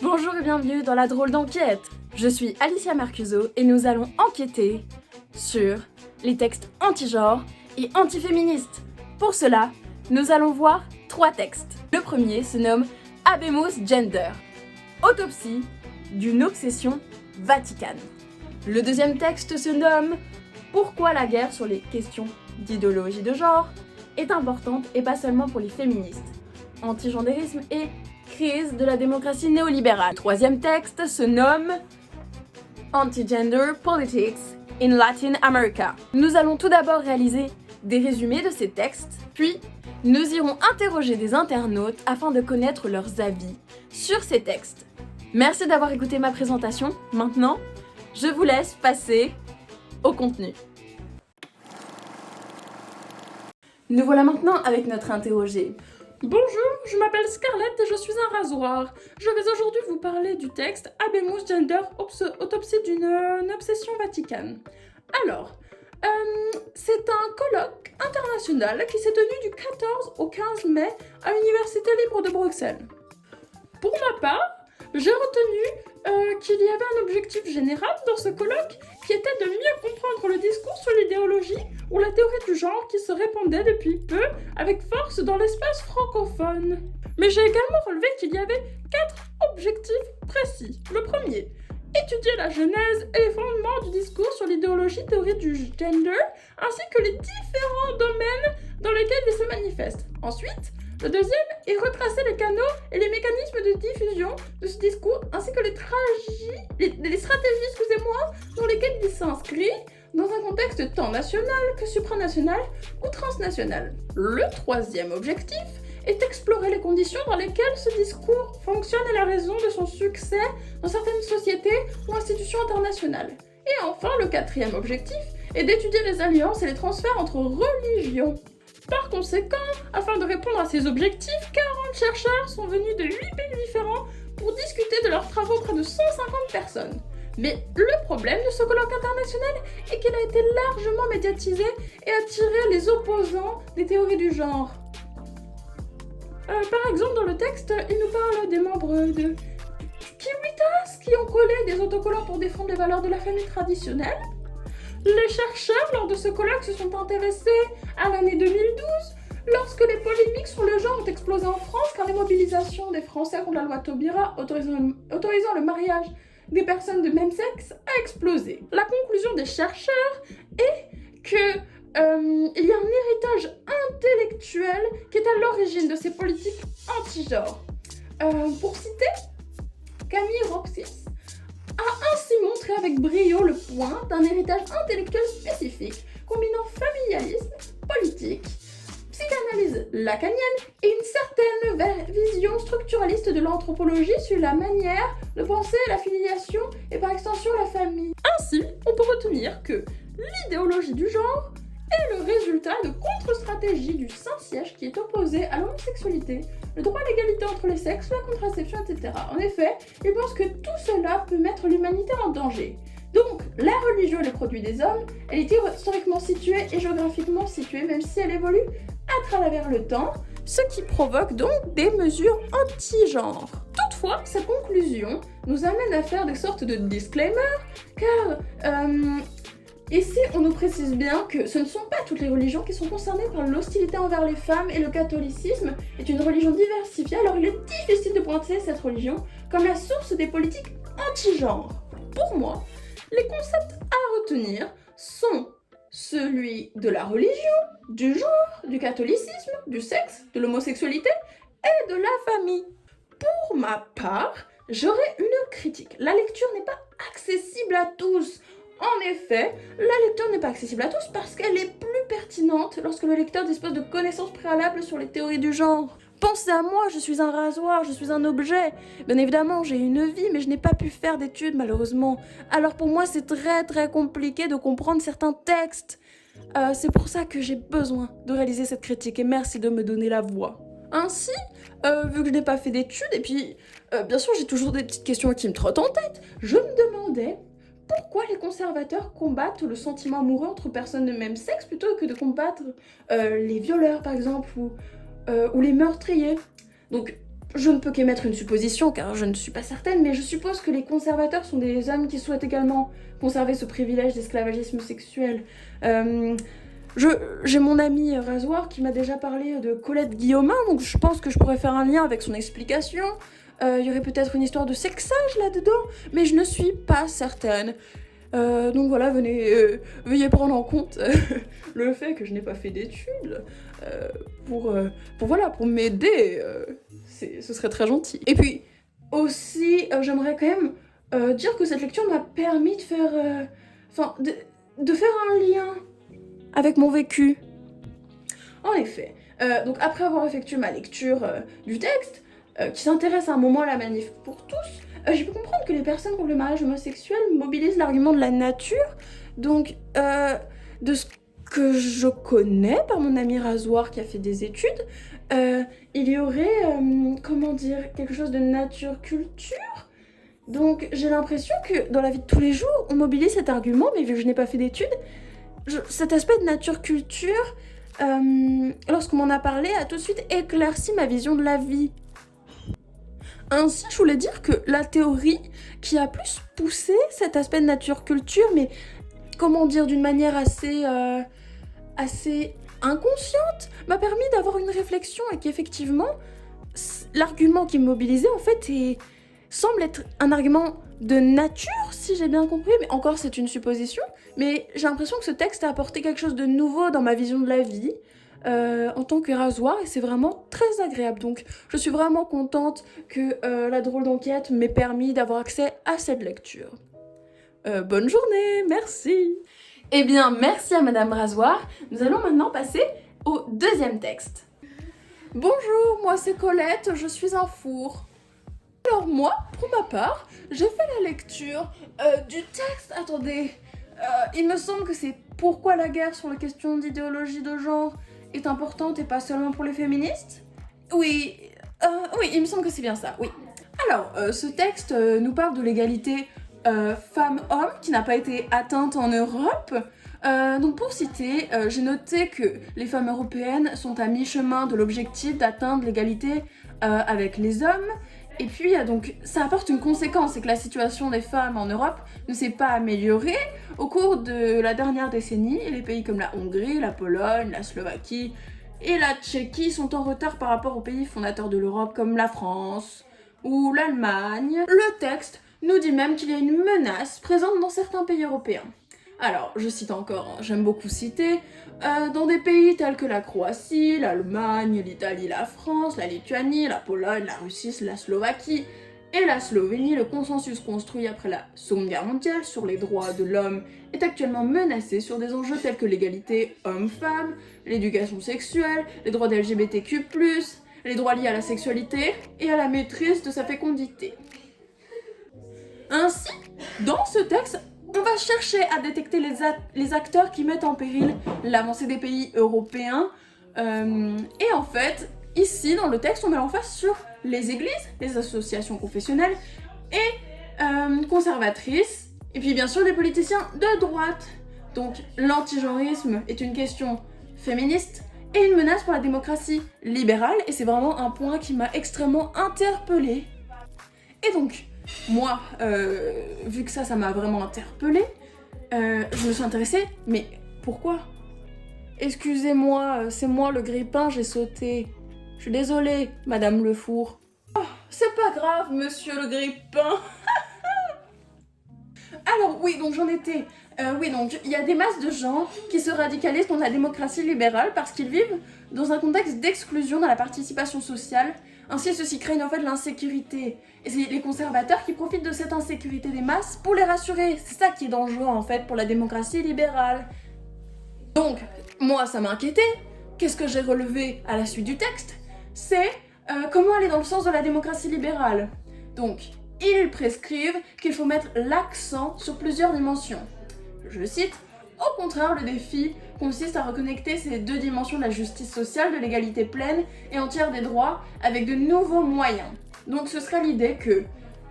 Bonjour et bienvenue dans la drôle d'enquête. Je suis Alicia Marcuso et nous allons enquêter sur les textes anti-genre et anti-féministes. Pour cela, nous allons voir 3 textes. Le premier se nomme Habemus Gender, autopsie d'une obsession vaticane. Le deuxième texte se nomme Pourquoi la guerre sur les questions d'idéologie de genre est importante et pas seulement pour les féministes. Antigendérisme et crise de la démocratie néolibérale. Troisième texte se nomme Anti-Gender Politics in Latin America. Nous allons tout d'abord réaliser des résumés de ces textes, puis nous irons interroger des internautes afin de connaître leurs avis sur ces textes. Merci d'avoir écouté ma présentation. Maintenant, je vous laisse passer au contenu. Nous voilà maintenant avec notre interrogé. Bonjour, je m'appelle Scarlett et je suis un rasoir. Je vais aujourd'hui vous parler du texte Habemus Gender, autopsie d'une obsession vaticane. Alors, c'est un colloque international qui s'est tenu du 14 au 15 mai à l'Université libre de Bruxelles. Pour ma part, j'ai retenu qu'il y avait un objectif général dans ce colloque qui était de mieux comprendre le discours sur l'idéologie ou la théorie du genre qui se répandait depuis peu avec force dans l'espace francophone. Mais j'ai également relevé qu'il y avait 4 objectifs précis. Le premier, étudier la genèse et les fondements du discours sur l'idéologie théorie du gender, ainsi que les différents domaines dans lesquels il se manifeste. Ensuite, le deuxième est retracer les canaux et les mécanismes de diffusion de ce discours, ainsi que les stratégies dans lesquelles il s'inscrit dans un contexte tant national que supranational ou transnational. Le troisième objectif est explorer les conditions dans lesquelles ce discours fonctionne et la raison de son succès dans certaines sociétés ou institutions internationales. Et enfin, le quatrième objectif est d'étudier les alliances et les transferts entre religions. Par conséquent, afin de répondre à ces objectifs, 40 chercheurs sont venus de 8 pays différents pour discuter de leurs travaux auprès de 150 personnes. Mais le problème de ce colloque international est qu'il a été largement médiatisé et attiré les opposants des théories du genre. Par exemple, dans le texte, il nous parle des membres de Kiwitas qui ont collé des autocollants pour défendre les valeurs de la famille traditionnelle. Les chercheurs, lors de ce colloque, se sont intéressés à l'année 2012, lorsque les polémiques sur le genre ont explosé en France, car les mobilisations des Français contre la loi Taubira autorisant le mariage des personnes de même sexe a explosé. La conclusion des chercheurs est que il y a un héritage intellectuel qui est à l'origine de ces politiques anti-genre. Pour citer, Camille Roxis a ainsi montré avec brio le point d'un héritage intellectuel spécifique, combinant familialisme, politique, psychanalyse lacanienne et une certaine vision structuraliste de l'anthropologie sur la manière de penser la filiation et par extension la famille. Ainsi, on peut retenir que l'idéologie du genre est le résultat de contre-stratégies du Saint-Siège qui est opposé à l'homosexualité, le droit à l'égalité entre les sexes, la contraception, etc. En effet, il pense que tout cela peut mettre l'humanité en danger. Donc, la religion est le produit des hommes, elle est historiquement située et géographiquement située, même si elle évolue à travers le temps, ce qui provoque donc des mesures anti-genre. Toutefois, cette conclusion nous amène à faire des sortes de disclaimers, car ici on nous précise bien que ce ne sont pas toutes les religions qui sont concernées par l'hostilité envers les femmes et le catholicisme est une religion diversifiée, alors il est difficile de pointer cette religion comme la source des politiques anti-genre. Pour moi, les concepts à retenir sont celui de la religion, du genre, du catholicisme, du sexe, de l'homosexualité et de la famille. Pour ma part, j'aurais une critique. La lecture n'est pas accessible à tous. En effet, la lecture n'est pas accessible à tous parce qu'elle est plus pertinente lorsque le lecteur dispose de connaissances préalables sur les théories du genre. Pensez à moi, je suis un rasoir, je suis un objet. Bien évidemment, j'ai une vie, mais je n'ai pas pu faire d'études malheureusement. Alors pour moi, c'est très compliqué de comprendre certains textes. C'est pour ça que j'ai besoin de réaliser cette critique et merci de me donner la voix. Ainsi, vu que je n'ai pas fait d'études, et puis bien sûr j'ai toujours des petites questions qui me trottent en tête, je me demandais pourquoi les conservateurs combattent le sentiment amoureux entre personnes de même sexe plutôt que de combattre les violeurs par exemple ou les meurtriers. Donc Je ne peux qu'émettre une supposition car je ne suis pas certaine, mais je suppose que les conservateurs sont des hommes qui souhaitent également conserver ce privilège d'esclavagisme sexuel. J'ai mon ami Rasoir qui m'a déjà parlé de Colette Guillaumin, donc je pense que je pourrais faire un lien avec son explication. Il y aurait peut-être une histoire de sexage là-dedans, mais je ne suis pas certaine. Donc voilà, veuillez prendre en compte le fait que je n'ai pas fait d'études pour m'aider. Ce serait très gentil. Et puis aussi, j'aimerais quand même dire que cette lecture m'a permis de faire, de faire un lien avec mon vécu. En effet, donc après avoir effectué ma lecture du texte, qui s'intéresse à un moment à la manif pour tous, j'ai pu comprendre que les personnes contre le mariage homosexuel mobilisent l'argument de la nature. Donc, de ce que je connais par mon ami Rasoir qui a fait des études, il y aurait, quelque chose de nature-culture. Donc, j'ai l'impression que dans la vie de tous les jours, on mobilise cet argument, mais vu que je n'ai pas fait d'études, cet aspect de nature-culture, lorsqu'on m'en a parlé, a tout de suite éclairci ma vision de la vie. Ainsi, je voulais dire que la théorie qui a plus poussé cet aspect de nature-culture, mais d'une manière assez inconsciente, m'a permis d'avoir une réflexion et qu'effectivement, l'argument qui me mobilisait en fait semble être un argument de nature, si j'ai bien compris, mais encore c'est une supposition, mais j'ai l'impression que ce texte a apporté quelque chose de nouveau dans ma vision de la vie, en tant que Rasoir, et c'est vraiment très agréable. Donc je suis vraiment contente que la drôle d'enquête m'ait permis d'avoir accès à cette lecture. Bonne journée, merci. Eh bien, merci à Madame Rasoir. Nous allons maintenant passer au deuxième texte. Bonjour, moi c'est Colette, je suis un four. Alors moi, pour ma part, j'ai fait la lecture du texte. Attendez, il me semble que c'est Pourquoi la guerre sur la question d'idéologie de genre est importante et pas seulement pour les féministes. Oui, il me semble que c'est bien ça, oui. Alors, ce texte nous parle de l'égalité femmes-hommes qui n'a pas été atteinte en Europe. Donc pour citer, j'ai noté que les femmes européennes sont à mi-chemin de l'objectif d'atteindre l'égalité avec les hommes. Et puis donc ça apporte une conséquence, c'est que la situation des femmes en Europe ne s'est pas améliorée au cours de la dernière décennie, et les pays comme la Hongrie, la Pologne, la Slovaquie et la Tchéquie sont en retard par rapport aux pays fondateurs de l'Europe comme la France ou l'Allemagne. Le texte nous dit même qu'il y a une menace présente dans certains pays européens. Alors, je cite encore, j'aime beaucoup citer, dans des pays tels que la Croatie, l'Allemagne, l'Italie, la France, la Lituanie, la Pologne, la Russie, la Slovaquie et la Slovénie, le consensus construit après la Seconde Guerre mondiale sur les droits de l'homme est actuellement menacé sur des enjeux tels que l'égalité homme-femme, l'éducation sexuelle, les droits des LGBTQ+, les droits liés à la sexualité et à la maîtrise de sa fécondité. Ainsi, dans ce texte, on va chercher à détecter les acteurs qui mettent en péril l'avancée des pays européens. Et en fait, ici, dans le texte, on met l'emphase sur les églises, les associations confessionnelles et conservatrices, et puis bien sûr les politiciens de droite. Donc l'antigenrisme est une question féministe et une menace pour la démocratie libérale, et c'est vraiment un point qui m'a extrêmement interpellée. Et donc, moi, vu que ça m'a vraiment interpellée, je me suis intéressée, mais pourquoi ? Excusez-moi, c'est moi le grille-pain, j'ai sauté. Je suis désolée, Madame le four. Oh, c'est pas grave, Monsieur le grille-pain. Alors oui, donc j'en étais. Donc il y a des masses de gens qui se radicalisent contre la démocratie libérale parce qu'ils vivent dans un contexte d'exclusion dans la participation sociale. Ainsi, ceux-ci craignent en fait l'insécurité. Et c'est les conservateurs qui profitent de cette insécurité des masses pour les rassurer. C'est ça qui est dangereux en fait pour la démocratie libérale. Donc, moi ça m'a inquiété. Qu'est-ce que j'ai relevé à la suite du texte ? C'est comment aller dans le sens de la démocratie libérale. Donc, ils prescrivent qu'il faut mettre l'accent sur plusieurs dimensions. Je cite, « Au contraire, le défi consiste à reconnecter ces deux dimensions de la justice sociale, de l'égalité pleine et entière des droits avec de nouveaux moyens. » Donc ce serait l'idée que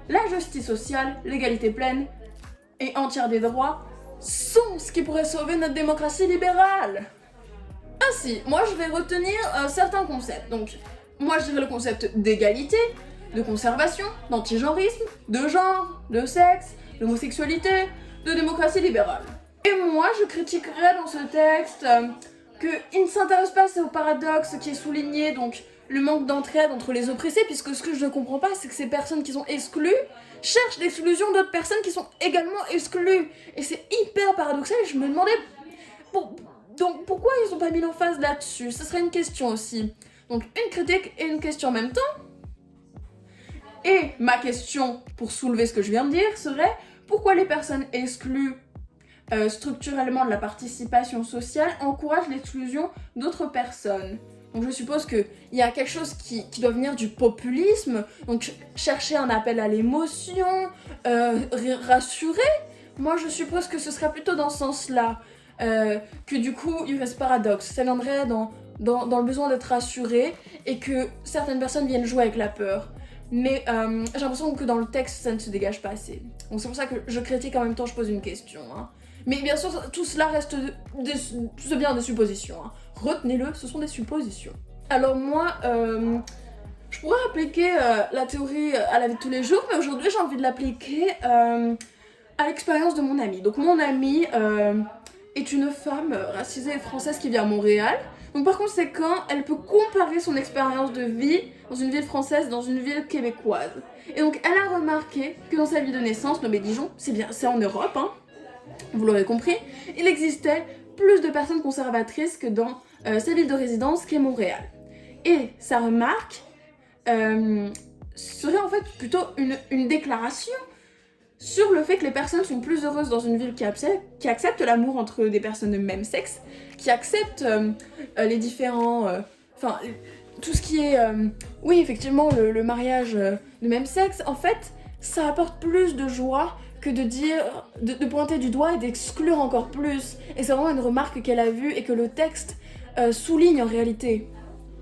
la justice sociale, l'égalité pleine et entière des droits sont ce qui pourrait sauver notre démocratie libérale. Ainsi, moi je vais retenir certains concepts. Donc, Moi, je dirais le concept d'égalité, de conservation, d'antigenrisme, de genre, de sexe, d'homosexualité, de démocratie libérale. Et moi, je critiquerais dans ce texte qu'il ne s'intéresse pas au paradoxe qui est souligné, donc le manque d'entraide entre les oppressés, puisque ce que je ne comprends pas, c'est que ces personnes qui sont exclues cherchent l'exclusion d'autres personnes qui sont également exclues. Et c'est hyper paradoxal, et je me demandais donc pourquoi ils n'ont pas mis l'emphase là-dessus. Ce serait une question aussi. Donc une critique et une question en même temps. Et ma question, pour soulever ce que je viens de dire, serait pourquoi les personnes exclues structurellement de la participation sociale encouragent l'exclusion d'autres personnes. Donc je suppose qu'il y a quelque chose qui doit venir du populisme, donc chercher un appel à l'émotion, rassurer. Moi je suppose que ce serait plutôt dans ce sens-là, que du coup il y aurait ce paradoxe. Ça viendrait dans le besoin d'être rassuré et que certaines personnes viennent jouer avec la peur. Mais j'ai l'impression que dans le texte ça ne se dégage pas assez. Donc c'est pour ça que je critique en même temps je pose une question. Hein. Mais bien sûr, tout cela reste c'est bien des suppositions. Hein. Retenez-le, ce sont des suppositions. Alors moi, je pourrais appliquer la théorie à la vie de tous les jours, mais aujourd'hui j'ai envie de l'appliquer à l'expérience de mon amie. Donc mon amie est une femme racisée et française qui vit à Montréal. Donc par conséquent, elle peut comparer son expérience de vie dans une ville française et dans une ville québécoise. Et donc elle a remarqué que dans sa ville de naissance, nommée Dijon, c'est en Europe, hein, vous l'aurez compris, il existait plus de personnes conservatrices que dans sa ville de résidence qui est Montréal. Et sa remarque serait en fait plutôt une déclaration sur le fait que les personnes sont plus heureuses dans une ville qui accepte l'amour entre des personnes de même sexe, qui accepte les différents... tout ce qui est... oui, effectivement, le mariage de même sexe, en fait, ça apporte plus de joie que de dire, de pointer du doigt et d'exclure encore plus. Et c'est vraiment une remarque qu'elle a vue et que le texte souligne en réalité.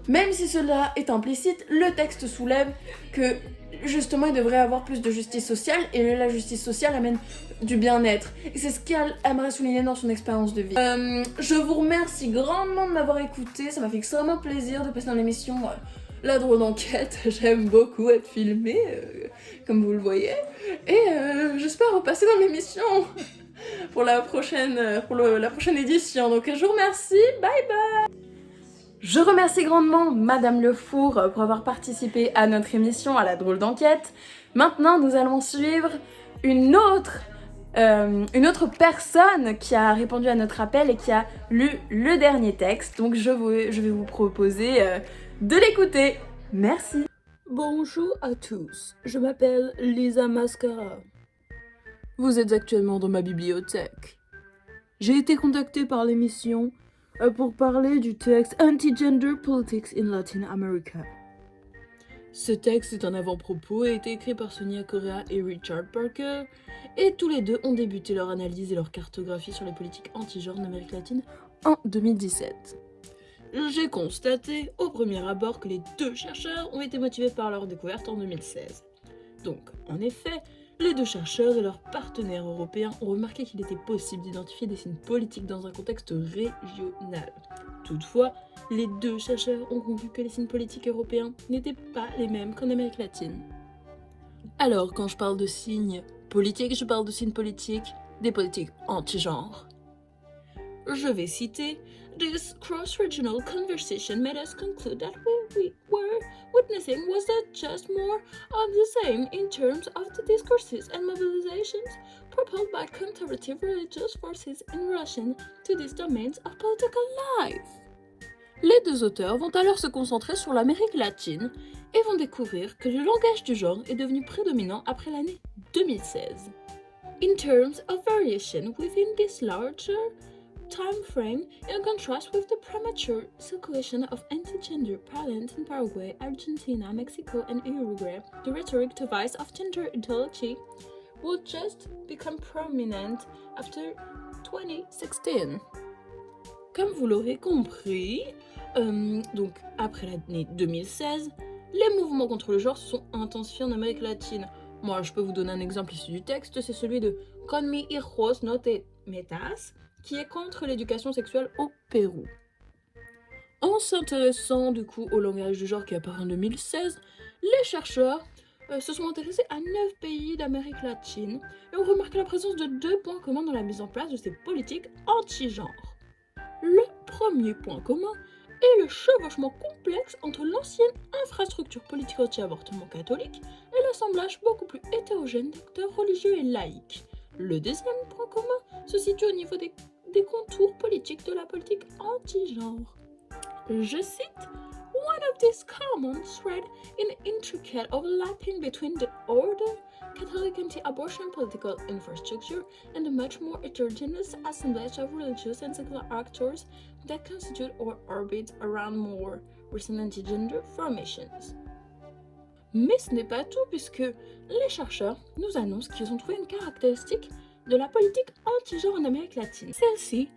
Même si cela est implicite, le texte soulève que justement il devrait y avoir plus de justice sociale et la justice sociale amène du bien-être. Et c'est ce qu'elle aimerait souligner dans son expérience de vie. Je vous remercie grandement de m'avoir écouté, ça m'a fait extrêmement plaisir de passer dans l'émission La Drôle d'Enquête. J'aime beaucoup être filmée, comme vous le voyez. Et j'espère repasser dans l'émission pour la prochaine édition. Donc je vous remercie, bye bye. Je remercie grandement Madame Le Four pour avoir participé à notre émission à La Drôle d'Enquête. Maintenant, nous allons suivre une autre personne qui a répondu à notre appel et qui a lu le dernier texte. Donc je vais vous proposer de l'écouter. Merci. Bonjour à tous, je m'appelle Lisa Mascara. Vous êtes actuellement dans ma bibliothèque. J'ai été contactée par l'émission pour parler du texte Anti-Gender Politics in Latin America. Ce texte est un avant-propos et a été écrit par Sonia Correa et Richard Parker, et tous les deux ont débuté leur analyse et leur cartographie sur les politiques anti-genre en Amérique latine en 2017. J'ai constaté au premier abord que les deux chercheurs ont été motivés par leur découverte en 2016. Donc, en effet, les deux chercheurs et leurs partenaires européens ont remarqué qu'il était possible d'identifier des signes politiques dans un contexte régional. Toutefois, les deux chercheurs ont conclu que les signes politiques européens n'étaient pas les mêmes qu'en Amérique latine. Alors, quand je parle de signes politiques, je parle de signes politiques, des politiques anti-genre. Je vais citer: This cross-regional conversation made us conclude that what we were witnessing was not just more of the same in terms of the discourses and mobilizations propelled by conservative religious forces in Russia to these domains of political life. Les deux auteurs vont alors se concentrer sur l'Amérique latine et vont découvrir que le langage du genre est devenu prédominant après l'année 2016. In terms of variation within this larger time frame, in contrast with the premature circulation of anti-gender parlance in Paraguay, Argentina, Mexico, and Uruguay, the rhetoric device of gender ideology will just become prominent after 2016. Comme vous l'aurez compris, donc après l'année 2016, les mouvements contre le genre se sont intensifiés en Amérique latine. Moi, je peux vous donner un exemple issu du texte, c'est celui de Con mi hijos no te metas, qui est contre l'éducation sexuelle au Pérou. En s'intéressant du coup au langage du genre qui apparaît en 2016, les chercheurs se sont intéressés à 9 pays d'Amérique latine et ont remarqué la présence de 2 points communs dans la mise en place de ces politiques anti-genre. Le premier point commun est le chevauchement complexe entre l'ancienne infrastructure politique anti-avortement catholique et l'assemblage beaucoup plus hétérogène d'acteurs religieux et laïcs. Le deuxième point commun se situe au niveau des contours politiques de la politique anti-genre. Je cite: One of these common thread in intricate overlapping between the order, Catholic anti-abortion political infrastructure, and the much more heterogeneous assemblage of religious and secular actors that constitute or orbit around more recent anti-gender formations. Mais ce n'est pas tout, puisque les chercheurs nous annoncent qu'ils ont trouvé une caractéristique de la politique anti-genre en Amérique latine. Celle-ci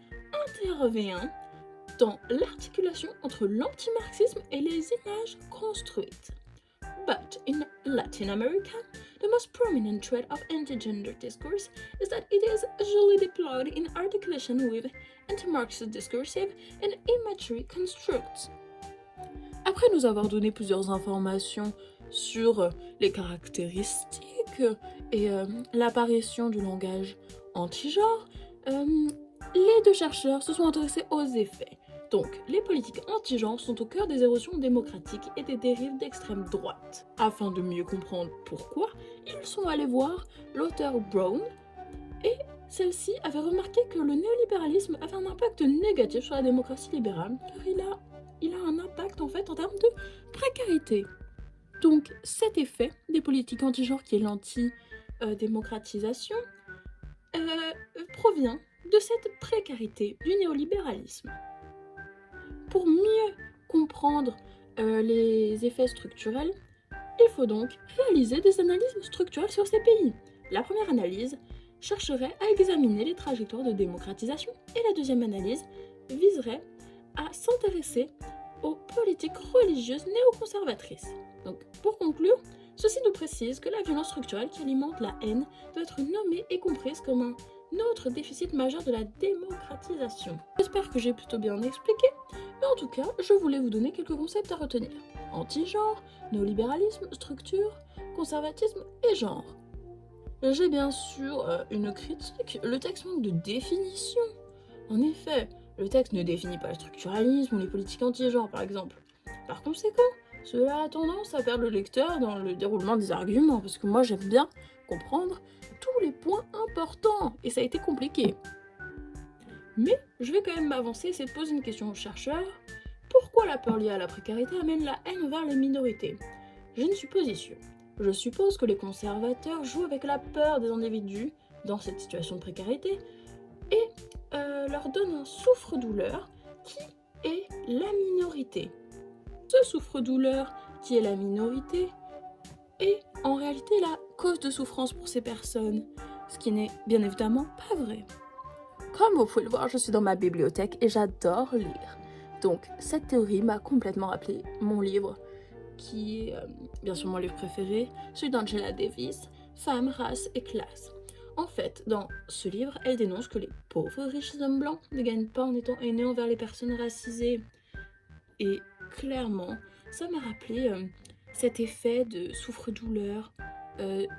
intervient dans l'articulation entre l'antimarxisme et les images construites. But in Latin America, the most prominent trait of anti-gender discourse is that it is usually deployed in articulation with anti-Marxist discursive and imagery constructs. Après nous avoir donné plusieurs informations sur les caractéristiques et l'apparition du langage anti-genre, les 2 chercheurs se sont intéressés aux effets. Donc, les politiques anti-genre sont au cœur des érosions démocratiques et des dérives d'extrême droite. Afin de mieux comprendre pourquoi, ils sont allés voir l'auteur Brown, et celle-ci avait remarqué que le néolibéralisme avait un impact négatif sur la démocratie libérale, car il a un impact en fait en termes de précarité. Donc, cet effet des politiques anti-genre qui est l'anti-démocratisation provient de cette précarité du néolibéralisme. Pour mieux comprendre les effets structurels, il faut donc réaliser des analyses structurelles sur ces pays. La première analyse chercherait à examiner les trajectoires de démocratisation et la deuxième analyse viserait à s'intéresser aux politiques religieuses néoconservatrices. Donc, pour conclure, ceci nous précise que la violence structurelle qui alimente la haine doit être nommée et comprise comme un autre déficit majeur de la démocratisation. J'espère que j'ai plutôt bien expliqué, mais en tout cas, je voulais vous donner quelques concepts à retenir. Anti-genre, néolibéralisme, structure, conservatisme et genre. J'ai bien sûr une critique, le texte manque de définition. En effet, le texte ne définit pas le structuralisme ou les politiques anti-genre par exemple. Par conséquent, cela a tendance à perdre le lecteur dans le déroulement des arguments, parce que moi j'aime bien comprendre tous les points importants, et ça a été compliqué. Mais je vais quand même m'avancer, c'est de poser une question aux chercheurs. Pourquoi la peur liée à la précarité amène la haine vers les minorités? J'ai une supposition. Je suppose que les conservateurs jouent avec la peur des individus dans cette situation de précarité et leur donnent un souffre-douleur qui est la minorité. Ce souffre-douleur qui est la minorité est en réalité la cause de souffrance pour ces personnes, ce qui n'est bien évidemment pas vrai. Comme vous pouvez le voir, je suis dans ma bibliothèque et j'adore lire. Donc cette théorie m'a complètement rappelé mon livre, qui est bien sûr mon livre préféré, celui d'Angela Davis, Femmes, race et classe. En fait, dans ce livre, elle dénonce que les pauvres riches hommes blancs ne gagnent pas en étant haineux envers les personnes racisées. Et clairement, ça m'a rappelé cet effet de souffre-douleur,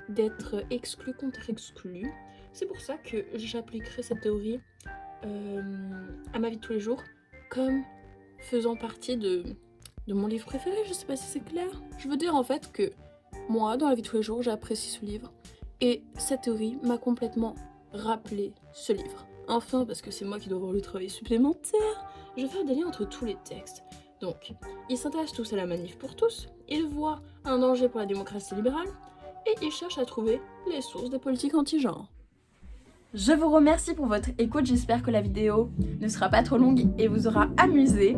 d'être exclu contre exclu. C'est pour ça que j'appliquerai cette théorie à ma vie de tous les jours, comme faisant partie de mon livre préféré. Je sais pas si c'est clair. Je veux dire en fait que moi, dans la vie de tous les jours, j'apprécie ce livre. Et cette théorie m'a complètement rappelé ce livre. Enfin, parce que c'est moi qui dois avoir le travail supplémentaire, je vais faire des liens entre tous les textes. Donc, ils s'intéressent tous à la manif pour tous, ils voient un danger pour la démocratie libérale, et ils cherchent à trouver les sources des politiques anti-genre. Je vous remercie pour votre écoute, j'espère que la vidéo ne sera pas trop longue et vous aura amusé.